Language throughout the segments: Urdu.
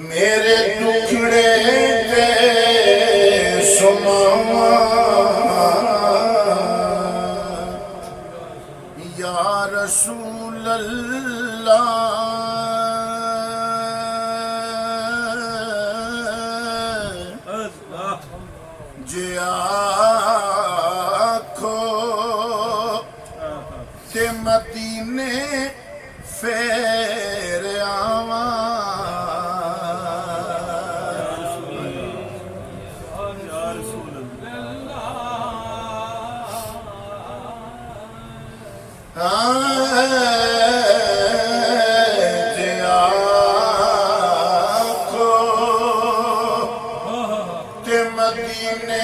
میرے ٹکڑے تے سماوا یا رسول اللہ جے آکھو تے مدینے پھر آواں جے آکھو تے مدینے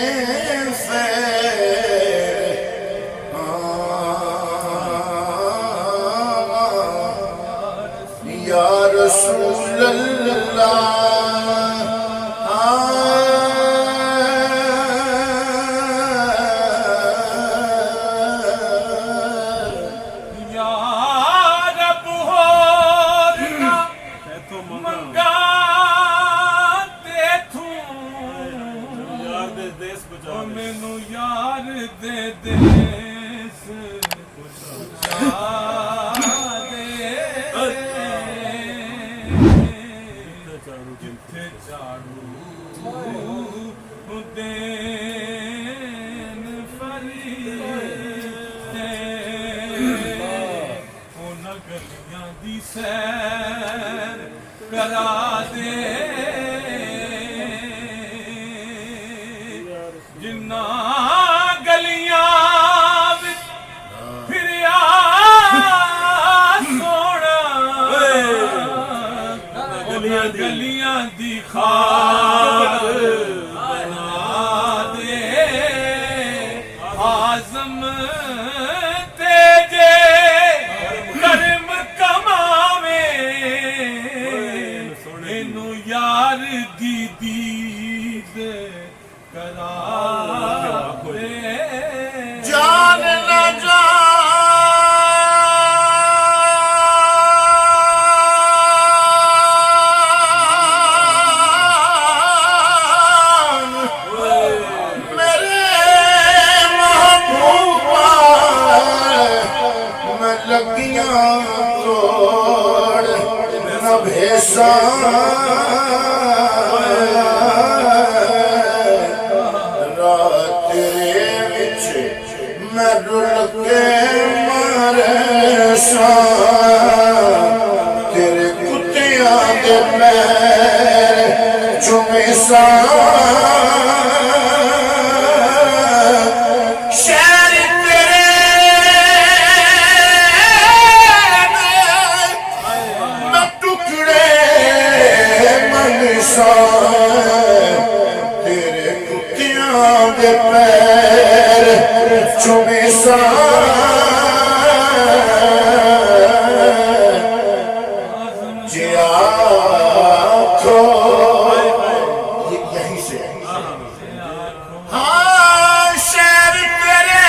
یا رسول اللہ مینو یار دے دیس جتھے چاڑو دین فریشتے انہاں گلیاں دی سیر کرا دے جنہ گلیاں پھریا سونا گلیاں دی خار بنا دے آزم تیجے کرم کماوے اینو یار دی دید کرا جان نہ جان میرے محبوبہ میں لگیاں توڑ نہ بھیساں میں رل کے مارے تیرے کتیاں دے پیر چومے شہر تیرے میں ٹکڑے منسا تیرے کتیاں دے پیر چومے جے آکھو یہیں سے ہاں شہر تیرے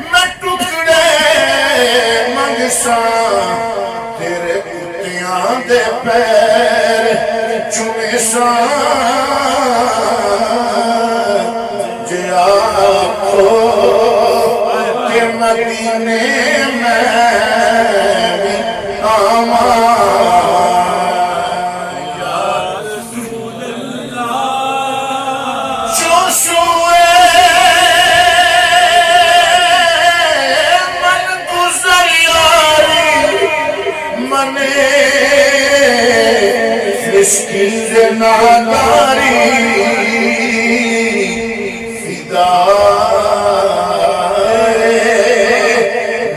میں ٹکڑے منگساں تیرے کتیاں دے پیر چومے کہ مدینے میں بھی آواں یا رسول اللہ جو سوئے من گزر یاری منے مسکین ناداری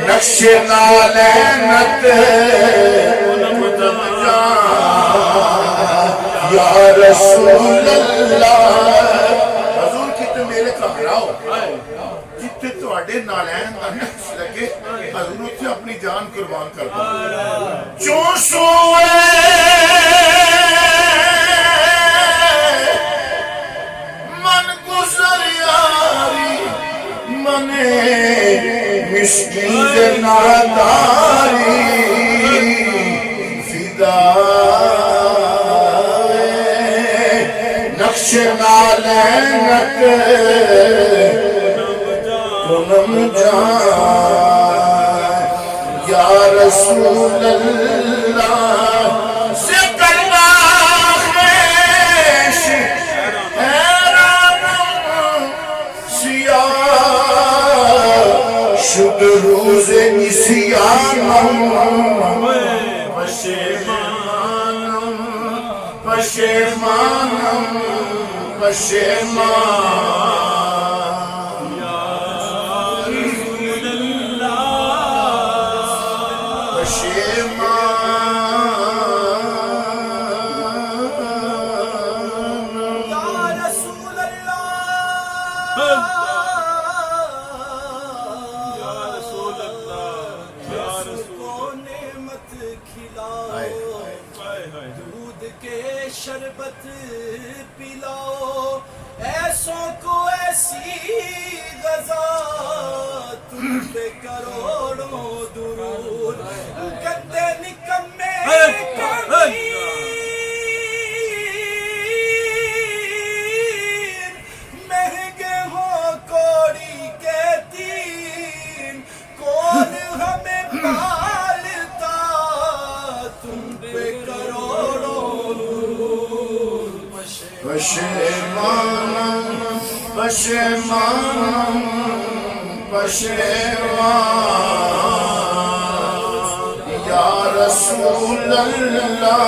نقش نالینت یا رسول اللہ حضور کتے میرے کھبراؤ جتے تو اڈے نالین دا نقش لگے حضور اتھے اپنی جان قربان کر دو جو سوئے نقش نالینک کنم جان یا رسول اللہ ذکر باخش حیرانم سیاه شد روز نسیانم پشیمانم پشیمانم پشیمان یا رسول اللہ پشیمان یا رسول اللہ یا رسول اللہ یا رسول کو نعمت کھلاؤ دودھ کے شربت پلاؤ ایسوں کو ایسی غذا تم پہ کروڑوں درود گندے نکمے کمین مہنگے ہو کوڑی کے تین کون ہمیں پالتا تم پہ کروڑوں درود پشیمان پشیمان پشیمان یا رسول اللہ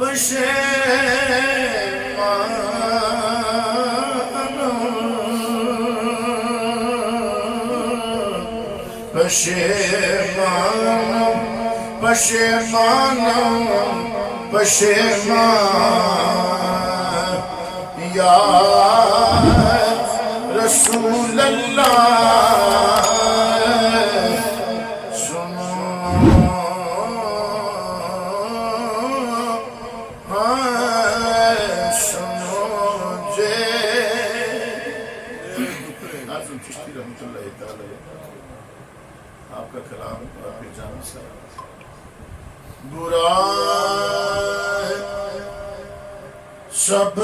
پشیمان پشیمان پشیمانم پشیمانم پشیمان یا رسول اللہ سنو سنو جے ناظم چشتی رحمت اللہ تعالی آپ کا کلام آپ کی جان سے برا سب